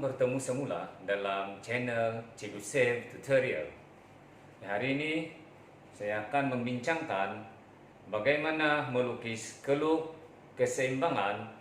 bertemu semula dalam channel Cikgu Sam Tutorial. Hari ini saya akan membincangkan bagaimana melukis keluk keseimbangan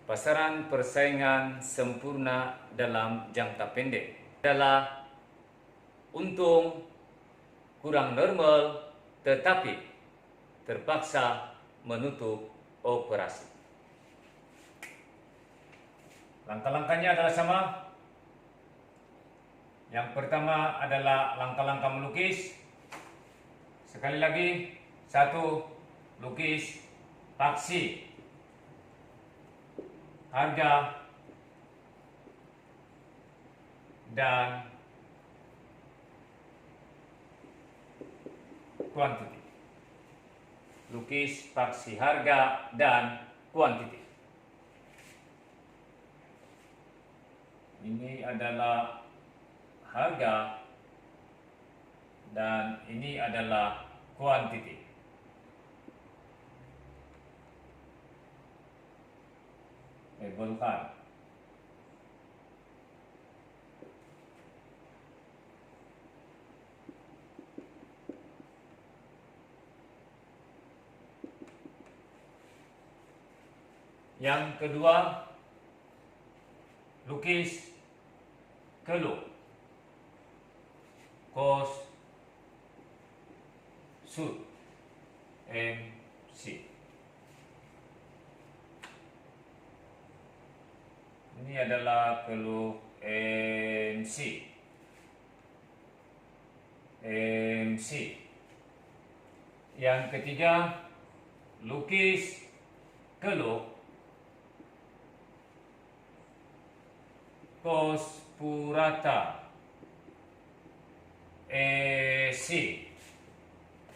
pasaran persaingan sempurna dalam jangka pendek. Adalah untung kurang normal tetapi terpaksa menutup operasi. Langkah-langkahnya adalah sama. Yang pertama adalah langkah-langkah melukis. Sekali lagi, 1. Lukis paksi, harga, dan kuantiti. Lukis paksi, harga, dan kuantiti. Ini adalah harga dan ini adalah kuantiti. Labelkan. Yang kedua, lukis keluk, kos, sud, MC. Ini adalah keluk MC. Yang ketiga, lukis keluk kos purata, EC.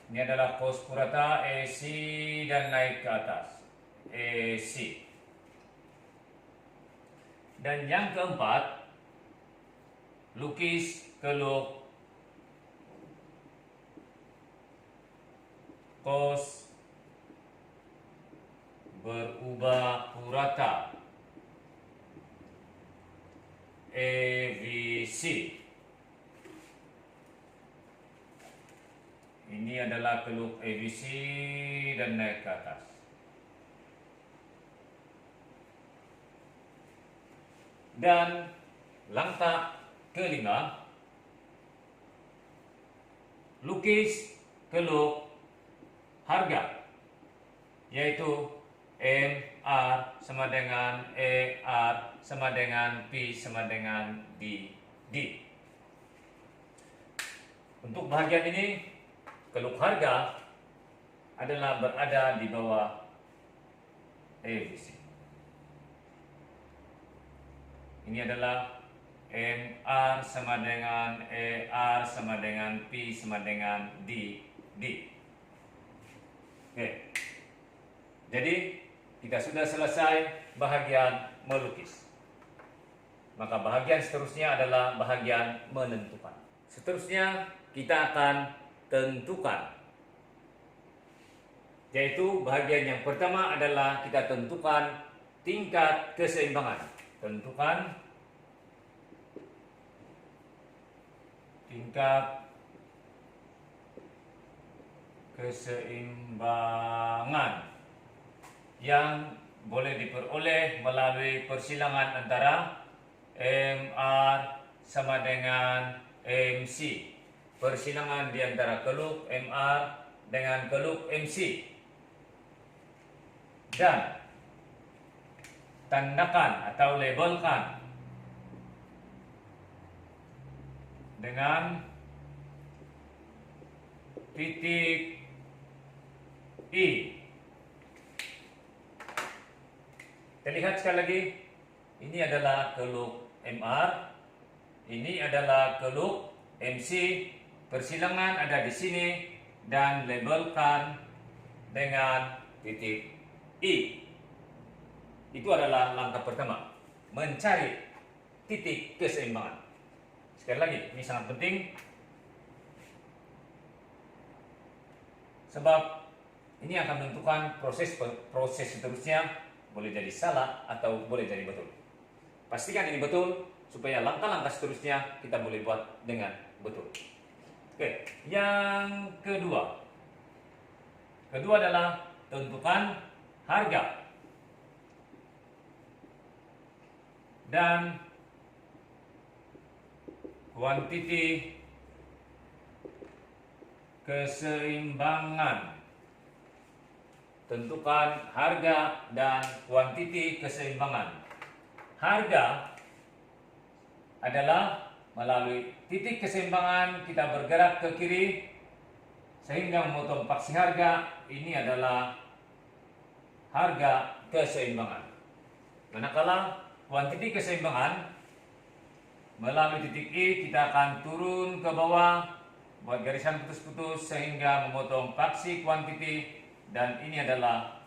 Ini adalah kos purata, EC, dan naik ke atas, EC. Dan yang keempat, lukis keluk kos berubah purata, EVC. Ini adalah keluk EVC dan naik ke atas. Dan langkah kelima, lukis keluk harga, yaitu MR sama dengan ER sama dengan P sama dengan D. Untuk bahagian ini, keluk harga adalah berada di bawah EVC. Ini adalah MR sama dengan ER sama dengan P sama dengan D. Oke. Jadi kita sudah selesai bahagian melukis. Maka bahagian seterusnya adalah bahagian menentukan. Seterusnya kita akan tentukan. Yaitu bahagian yang pertama adalah kita tentukan tingkat keseimbangan. Tentukan tingkat keseimbangan yang boleh diperoleh melalui persilangan antara MR sama dengan MC. Persilangan di antara keluk MR dengan keluk MC. Dan tandakan atau labelkan dengan titik I. Terlihat sekali lagi, ini adalah keluk MR, ini adalah keluk MC, persilangan ada di sini dan labelkan dengan titik I. Itu adalah langkah pertama, mencari titik keseimbangan. Sekali lagi, ini sangat penting sebab ini akan menentukan proses seterusnya, boleh jadi salah atau boleh jadi betul. Pastikan ini betul, supaya langkah-langkah seterusnya kita boleh buat dengan betul. Oke, yang kedua. Kedua adalah tentukan harga dan kuantiti keseimbangan. Tentukan harga dan kuantiti keseimbangan. Harga adalah melalui titik keseimbangan kita bergerak ke kiri sehingga memotong paksi harga. Ini adalah harga keseimbangan. Manakala kuantiti keseimbangan melalui titik I kita akan turun ke bawah buat garisan putus-putus sehingga memotong paksi kuantiti, dan ini adalah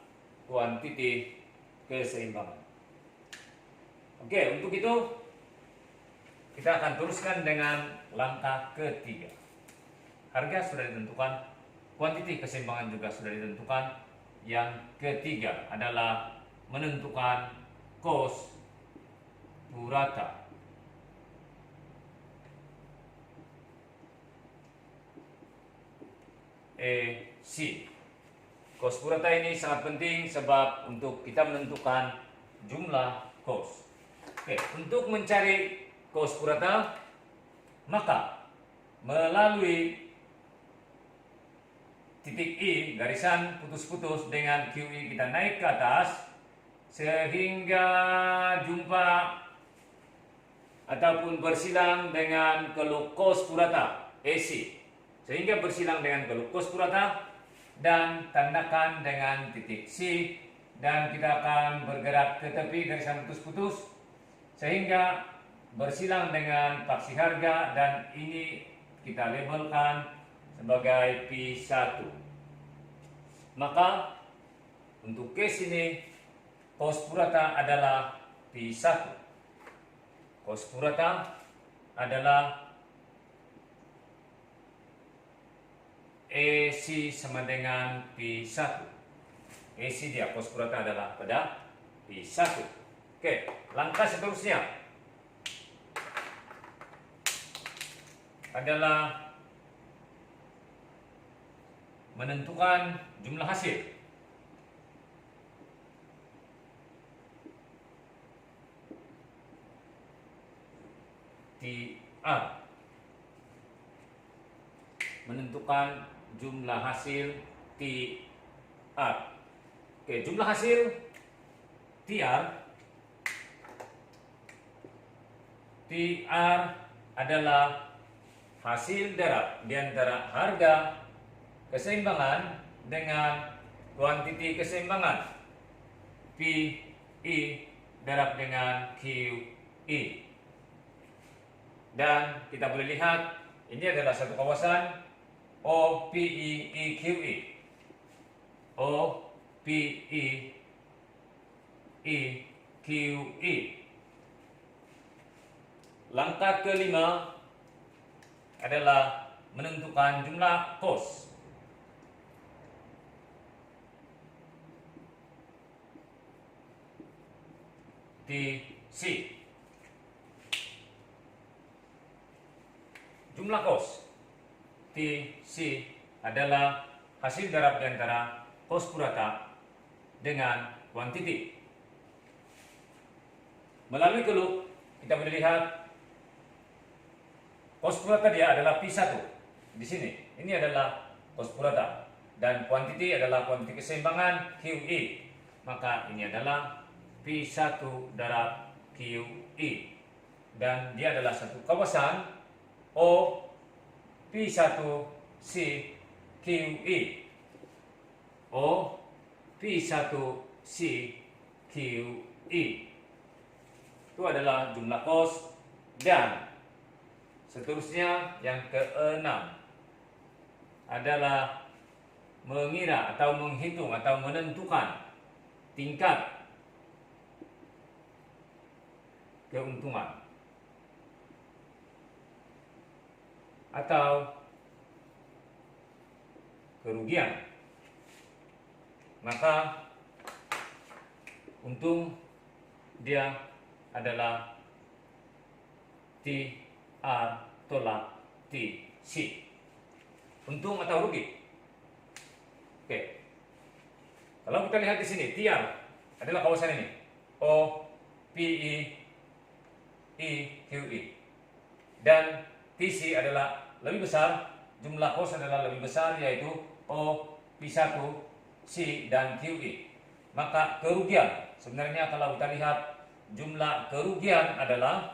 kuantiti keseimbangan. Oke, untuk itu kita akan teruskan dengan langkah ketiga. Harga sudah ditentukan, kuantiti keseimbangan juga sudah ditentukan. Yang ketiga adalah menentukan kos purata. C. Kos purata ini sangat penting sebab untuk kita menentukan jumlah kos. Oke, untuk mencari kos purata, maka melalui titik I, garisan putus-putus dengan QI kita naik ke atas sehingga jumpa ataupun bersilang dengan keluk kos purata AC. Sehingga bersilang dengan keluk kos purata dan tandakan dengan titik C, dan kita akan bergerak ke tepi garisan putus-putus sehingga bersilang dengan paksi harga, dan ini kita labelkan sebagai P1. Maka untuk case ini kos purata adalah P1. Kos purata adalah AC sama dengan P1. AC dia kos purata adalah pada P1. Oke, langkah seterusnya adalah menentukan jumlah hasil. TR. Menentukan jumlah hasil TR. Oke, jumlah hasil TR adalah hasil darab di antara harga keseimbangan dengan kuantiti keseimbangan PI darab dengan QI. Dan kita boleh lihat ini adalah satu kawasan OPI-EQE. OPI-EQE. Langkah kelima adalah menentukan jumlah kos. TC. Jumlah kos TC adalah hasil darab di antara kos purata dengan kuantiti. Melalui keluk kita boleh lihat kos purata dia adalah P1 di sini. Ini adalah kos purata dan kuantiti adalah kuantiti keseimbangan QI. Maka ini adalah P1 darab QI, dan dia adalah satu kawasan O P1C QI. O P1C QI. Itu adalah jumlah kos. Dan seterusnya yang keenam adalah mengira atau menghitung atau menentukan tingkat keuntungan atau kerugian. Maka untung dia adalah TR tolak TC. Untung atau rugi? Oke. Kalau kita lihat di sini, TR adalah kawasan ini. O, PE, EQE. Dan TC adalah lebih besar, jumlah kos adalah lebih besar, yaitu O, P1, C, dan QE. Maka kerugian, sebenarnya kalau kita lihat jumlah kerugian adalah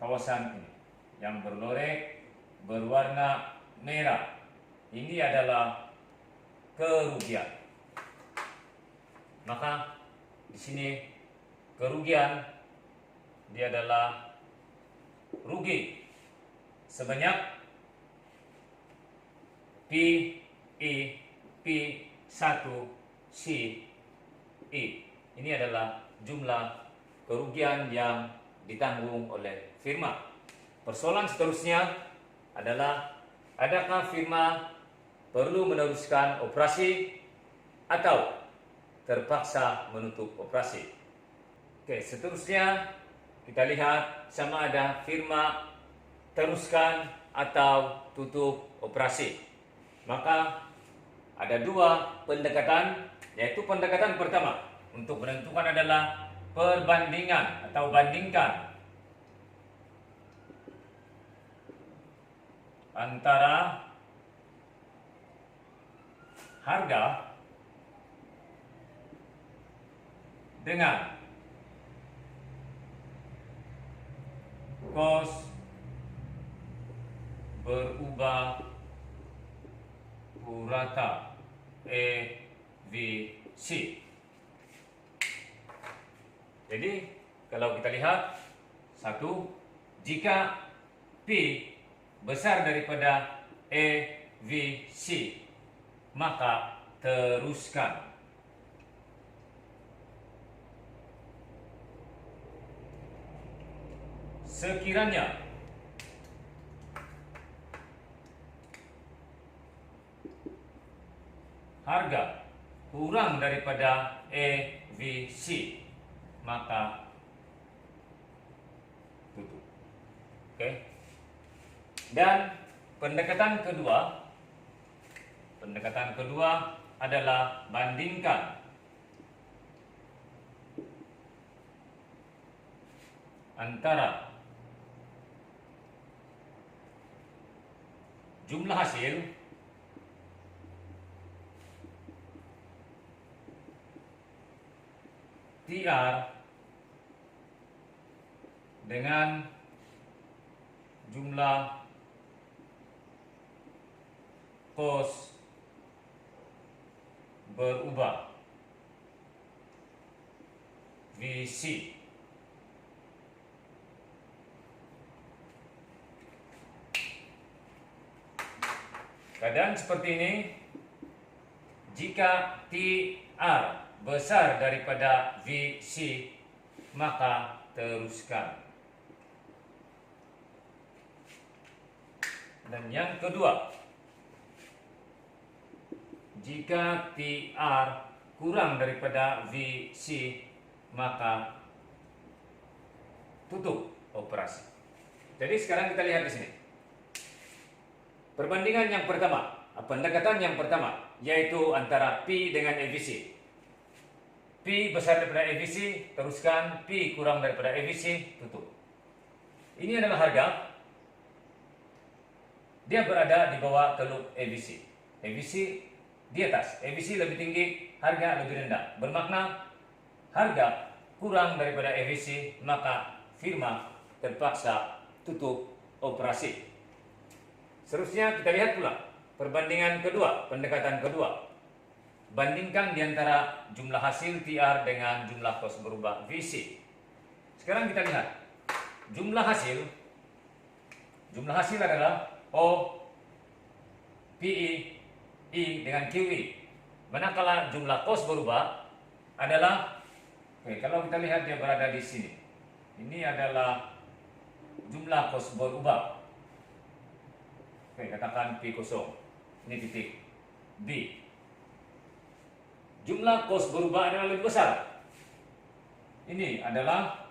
kawasan ini yang berlorek berwarna merah. Ini adalah kerugian. Maka di sini kerugian dia adalah rugi sebanyak P, E, P1, C, E. Ini adalah jumlah kerugian yang ditanggung oleh firma. Persoalan seterusnya adalah, adakah firma perlu meneruskan operasi atau terpaksa menutup operasi? Oke, seterusnya kita lihat sama ada firma teruskan atau tutup operasi. Maka ada dua pendekatan, yaitu pendekatan pertama untuk menentukan adalah perbandingan atau bandingkan antara harga dengan kos berubah purata EVC. Jadi kalau kita lihat, satu, jika P besar daripada EVC, maka teruskan. Sekiranya harga kurang daripada EVC, maka tutup. Oke. Dan pendekatan kedua adalah bandingkan antara jumlah hasil TR dengan jumlah kos berubah VC. Keadaan seperti ini, jika TR besar daripada VC, maka teruskan. Dan yang kedua, jika TR kurang daripada VC, maka tutup operasi. Jadi sekarang kita lihat di sini. Perbandingan yang pertama, pendekatan yang pertama, yaitu antara P dengan EVC. P besar daripada EVC, teruskan. P kurang daripada EVC, tutup. Ini adalah harga. Dia berada di bawah kelup EVC. EVC di atas, EVC lebih tinggi, harga lebih rendah. Bermakna harga kurang daripada EVC, maka firma terpaksa tutup operasi. Seterusnya kita lihat pula perbandingan kedua, pendekatan kedua. Bandingkan di antara jumlah hasil TR dengan jumlah kos berubah VC. Sekarang kita lihat jumlah hasil. Jumlah hasil adalah O, PE, E dengan QE. Manakala jumlah kos berubah adalah, kalau kita lihat dia berada di sini. Ini adalah jumlah kos berubah. Katakan P0. Ini titik B. Jumlah kos berubah adalah lebih besar. Ini adalah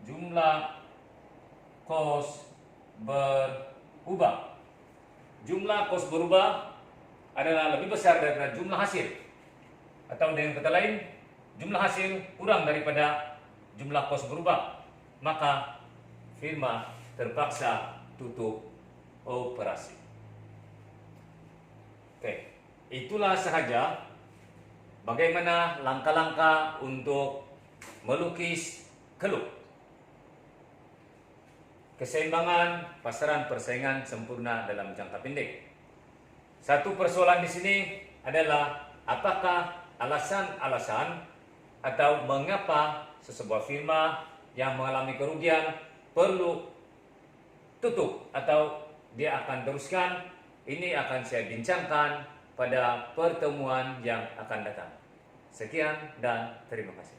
jumlah kos berubah. Jumlah kos berubah adalah lebih besar daripada jumlah hasil. Atau dengan kata lain, jumlah hasil kurang daripada jumlah kos berubah. Maka firma terpaksa tutup operasi. Oke, itulah sahaja bagaimana langkah-langkah untuk melukis kelup. Keseimbangan pasaran persaingan sempurna dalam jangka pendek. Satu persoalan di sini adalah apakah alasan-alasan atau mengapa sesebuah firma yang mengalami kerugian perlu tutup atau dia akan teruskan. Ini akan saya bincangkan pada pertemuan yang akan datang. Sekian dan terima kasih.